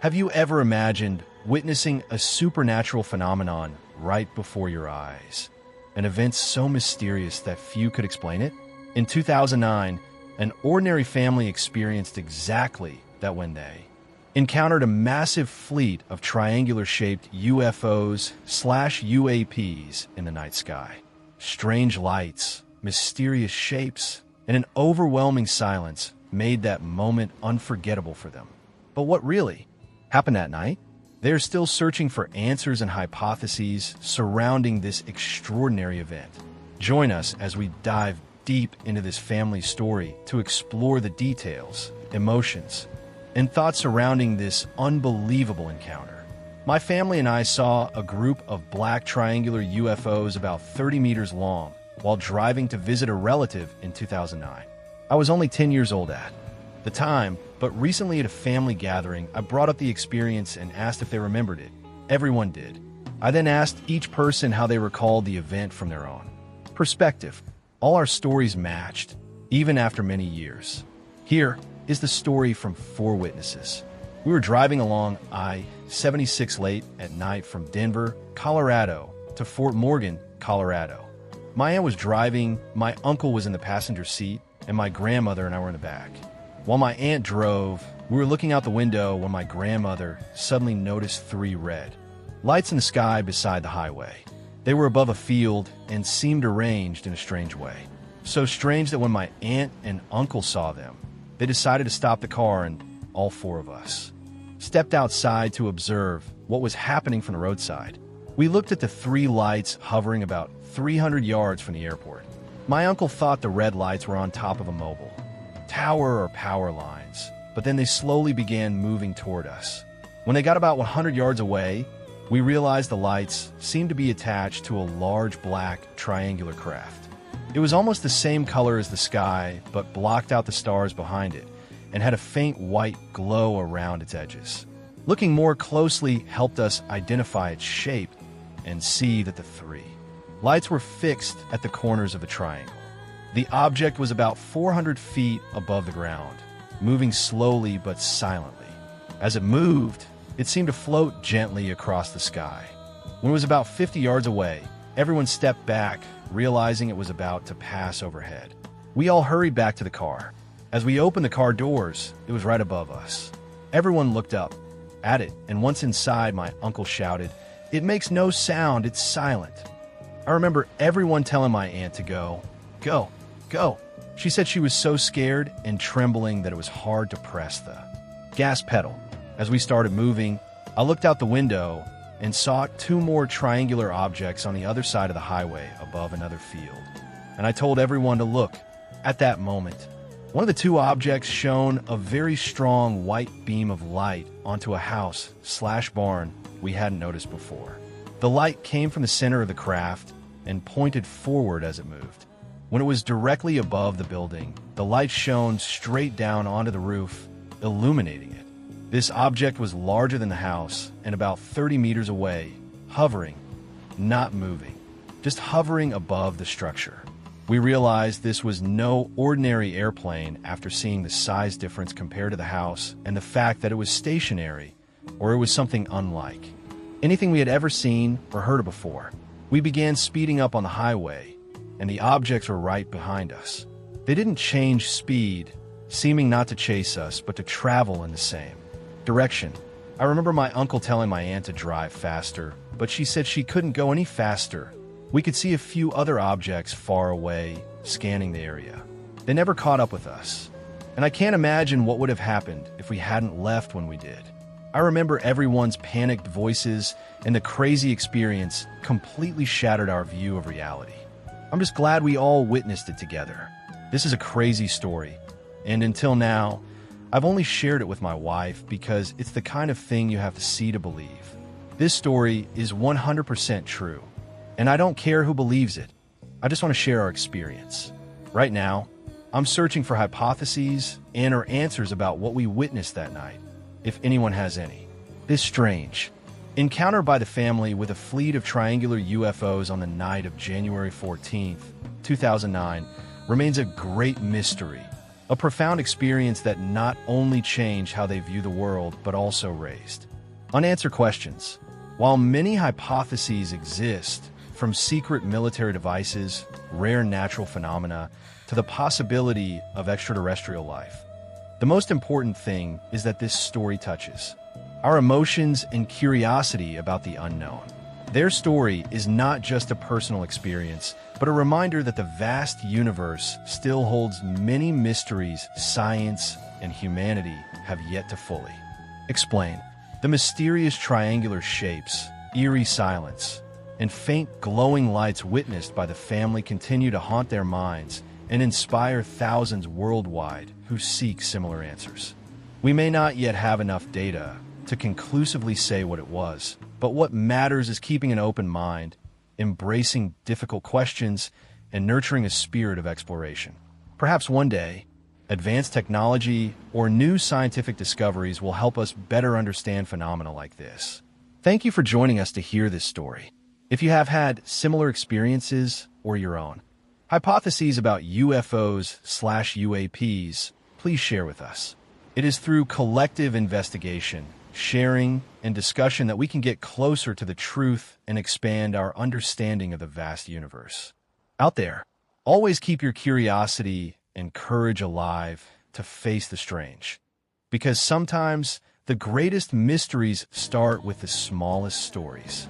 Have you ever imagined witnessing a supernatural phenomenon right before your eyes? An event so mysterious that few could explain it? In 2009, an ordinary family experienced exactly that when they encountered a massive fleet of triangular-shaped UFOs/UAPs in the night sky. Strange lights, mysterious shapes, and an overwhelming silence made that moment unforgettable for them. But what really happened that night? They are still searching for answers and hypotheses surrounding this extraordinary event. Join us as we dive deep into this family story to explore the details, emotions, and thoughts surrounding this unbelievable encounter. My family and I saw a group of black triangular UFOs about 30 meters long while driving to visit a relative in 2009. I was only 10 years old at the time, but recently at a family gathering, I brought up the experience and asked if they remembered it. Everyone did. I then asked each person how they recalled the event from their own perspective. All our stories matched, even after many years. Here is the story from 4 witnesses. We were driving along I-76 late at night from Denver, Colorado to Fort Morgan, Colorado. My aunt was driving, my uncle was in the passenger seat, and my grandmother and I were in the back. While my aunt drove, we were looking out the window when my grandmother suddenly noticed 3 red lights in the sky beside the highway. They were above a field and seemed arranged in a strange way. So strange that when my aunt and uncle saw them, they decided to stop the car, and all 4 of us stepped outside to observe what was happening from the roadside. We looked at the 3 lights hovering about 300 yards from the airport. My uncle thought the red lights were on top of a mobile tower or power lines, but then they slowly began moving toward us. When they got about 100 yards away, we realized the lights seemed to be attached to a large black triangular craft. It was almost the same color as the sky, but blocked out the stars behind it and had a faint white glow around its edges. Looking more closely helped us identify its shape and see that the 3 lights were fixed at the corners of the triangle. The object was about 400 feet above the ground, moving slowly but silently. As it moved, it seemed to float gently across the sky. When it was about 50 yards away, everyone stepped back, realizing it was about to pass overhead. We all hurried back to the car. As we opened the car doors, it was right above us. Everyone looked up at it, and once inside, my uncle shouted, "It makes no sound, it's silent." I remember everyone telling my aunt to go. She said she was so scared and trembling that it was hard to press the gas pedal. As we started moving, I looked out the window and saw 2 more triangular objects on the other side of the highway above another field. And I told everyone to look. At that moment, one of the 2 objects shone a very strong white beam of light onto a house/barn we hadn't noticed before. The light came from the center of the craft and pointed forward as it moved. When it was directly above the building, the light shone straight down onto the roof, illuminating it. This object was larger than the house and about 30 meters away, hovering, not moving, just hovering above the structure. We realized this was no ordinary airplane after seeing the size difference compared to the house and the fact that it was stationary, or it was something unlike anything we had ever seen or heard of before. We began speeding up on the highway, and the objects were right behind us. They didn't change speed, seeming not to chase us, but to travel in the same direction. I remember my uncle telling my aunt to drive faster, but she said she couldn't go any faster. We could see a few other objects far away, scanning the area. They never caught up with us, and I can't imagine what would have happened if we hadn't left when we did. I remember everyone's panicked voices, and the crazy experience completely shattered our view of reality. I'm just glad we all witnessed it together. This is a crazy story, and until now, I've only shared it with my wife because it's the kind of thing you have to see to believe. This story is 100% true, and I don't care who believes it. I just want to share our experience. Right now, I'm searching for hypotheses and or answers about what we witnessed that night, if anyone has any. This strange encounter by the family with a fleet of triangular UFOs on the night of January 14th, 2009, remains a great mystery, A profound experience that not only changed how they view the world, but also raised unanswered questions. While many hypotheses exist, from secret military devices, rare natural phenomena, to the possibility of extraterrestrial life, the most important thing is that this story touches our emotions and curiosity about the unknown. Their story is not just a personal experience, but a reminder that the vast universe still holds many mysteries science and humanity have yet to fully explain. The mysterious triangular shapes, eerie silence, and faint glowing lights witnessed by the family continue to haunt their minds and inspire thousands worldwide who seek similar answers. We may not yet have enough data to conclusively say what it was, but what matters is keeping an open mind, embracing difficult questions, and nurturing a spirit of exploration. Perhaps one day, advanced technology or new scientific discoveries will help us better understand phenomena like this. Thank you for joining us to hear this story. If you have had similar experiences or your own hypotheses about UFOs/UAPs, please share with us. It is through collective investigation, sharing, and discussion that we can get closer to the truth and expand our understanding of the vast universe. Out there, always keep your curiosity and courage alive to face the strange. Because sometimes the greatest mysteries start with the smallest stories.